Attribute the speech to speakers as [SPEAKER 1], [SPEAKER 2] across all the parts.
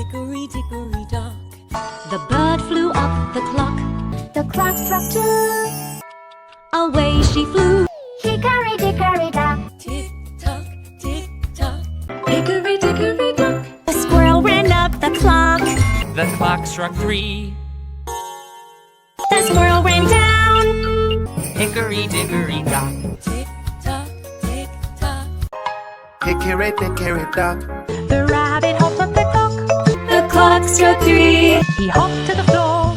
[SPEAKER 1] Hickory Dickory Dock. The bird flew up the clock.
[SPEAKER 2] The clock struck 2.
[SPEAKER 1] Away she flew.
[SPEAKER 2] Hickory Dickory Dock.
[SPEAKER 1] Tick-tock, tick-tock. Hickory Dickory Dock.
[SPEAKER 2] The squirrel ran up the clock.
[SPEAKER 3] The clock struck 3.
[SPEAKER 2] The squirrel ran down.
[SPEAKER 3] Hickory Dickory Dock.
[SPEAKER 1] Tick-tock, tick-tock.
[SPEAKER 4] Hickory Dickory Dock.
[SPEAKER 2] The rabbit hopped up the clock.
[SPEAKER 1] The clock struck 3.
[SPEAKER 2] He hopped to the floor.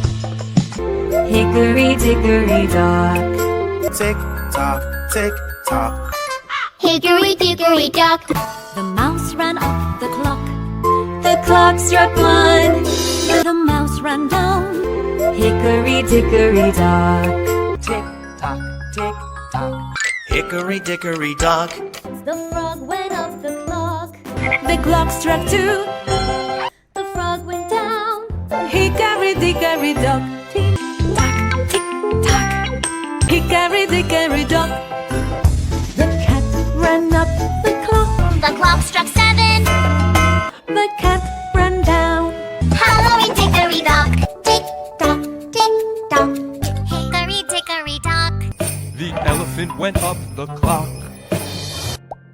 [SPEAKER 1] Hickory Dickory Dock.
[SPEAKER 4] Tick tock, tick tock.
[SPEAKER 2] Hickory Dickory Dock.
[SPEAKER 1] The mouse ran up the clock. The clock struck 1. The mouse ran down. Hickory Dickory Dock.
[SPEAKER 3] Tick tock, tick tock.
[SPEAKER 4] Hickory Dickory Dock.
[SPEAKER 1] The frog went up the clock. The clock struck 2. The frog went down. Hickory Dickory Dock. Tick tock, tick tock. Hickory Dickory Dock. The cat ran up the clock.
[SPEAKER 2] The clock struck 7.
[SPEAKER 1] The cat ran down.
[SPEAKER 2] Hickory Dickory Dock. Tick tock, tick tock. Hickory Dickory Dock.
[SPEAKER 3] The elephant went up the clock.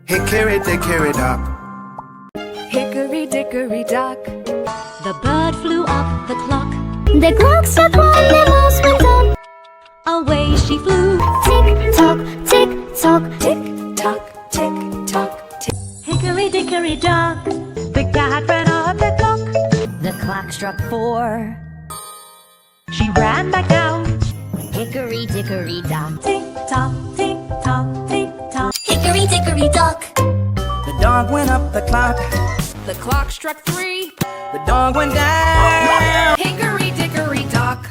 [SPEAKER 4] Hickory Dickory Dock.
[SPEAKER 1] Hickory Dickory Dock. The bird flew up the clock.
[SPEAKER 2] The clock struck 1. The mouse went down.
[SPEAKER 1] Away she flew.
[SPEAKER 2] Tick tock, tick tock.
[SPEAKER 1] Tick tock, tick tock, tick. Hickory Dickory Dock.
[SPEAKER 2] The cat ran up the clock.
[SPEAKER 1] The clock struck 4.
[SPEAKER 2] She ran back down.
[SPEAKER 1] Hickory Dickory Dock. Tick tock, tick tock, tick tock.
[SPEAKER 2] Hickory Dickory Dock.
[SPEAKER 5] The dog went up the clock.
[SPEAKER 1] The clock struck 3.
[SPEAKER 5] The dog went down.
[SPEAKER 1] Hickory Dickory Dock.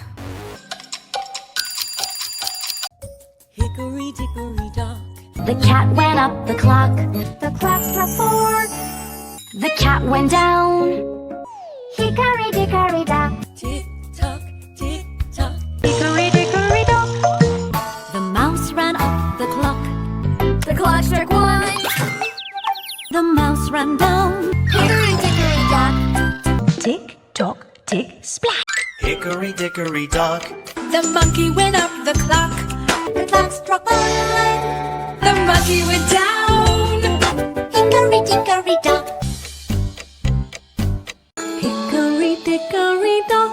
[SPEAKER 1] Hickory Dickory Dock.
[SPEAKER 2] The cat went up the clock. The clock struck 4. The cat went down. Hickory Dickory Dock.
[SPEAKER 1] Tick tock, tick tock.
[SPEAKER 2] Hickory Dickory Dock.
[SPEAKER 1] The mouse ran up the clock.
[SPEAKER 2] The clock struck 1.
[SPEAKER 1] The mouse ran down.
[SPEAKER 2] Hickory Dickory Dock.
[SPEAKER 1] Tick tock, tick splash.
[SPEAKER 4] Hickory Dickory Dock.
[SPEAKER 1] The monkey went up the clock.
[SPEAKER 2] The clock struck 1.
[SPEAKER 1] The monkey went down.
[SPEAKER 2] Hickory Dickory Dock.
[SPEAKER 1] Hickory Dickory Dock.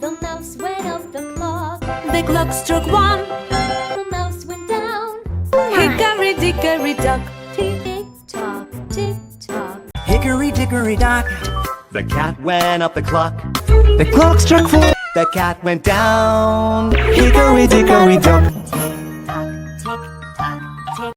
[SPEAKER 2] The mouse went up the clock.
[SPEAKER 1] The clock struck 1.
[SPEAKER 2] The mouse went down.
[SPEAKER 1] Hickory Dickory Dock. Tick tock, tick tock.
[SPEAKER 5] Hickory Dickory Dock.
[SPEAKER 6] The cat went up the clock. The clock struck 4. The cat went down. Hickory Dickory Dock.